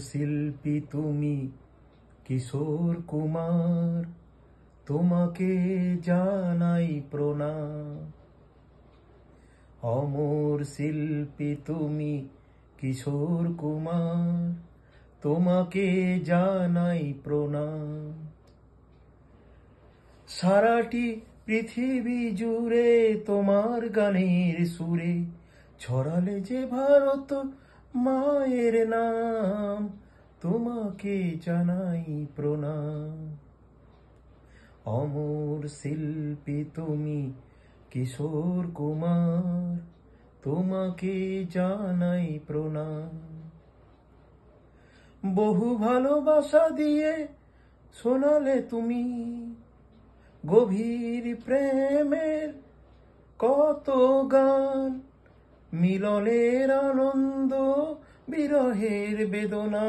শিল্পী তুমি কিশোর কুমার, তোমাকে জানাই প্রণাম। অমর শিল্পী তুমি কিশোর কুমার, তোমাকে জানাই প্রণাম। সারাটি পৃথিবী জুড়ে তোমার গানের সুরে ছড়ালে যে ভারত মায়ের নাম, তোমাকে জানাই প্রণাম। অমর শিল্পী তুমি কিশোর কুমার, তোমাকে জানাই প্রণাম। বহু ভালোবাসা দিয়ে শোনালে তুমি গভীর প্রেমের কত গান, মিলনের আনন্দ বিরহের বেদনা।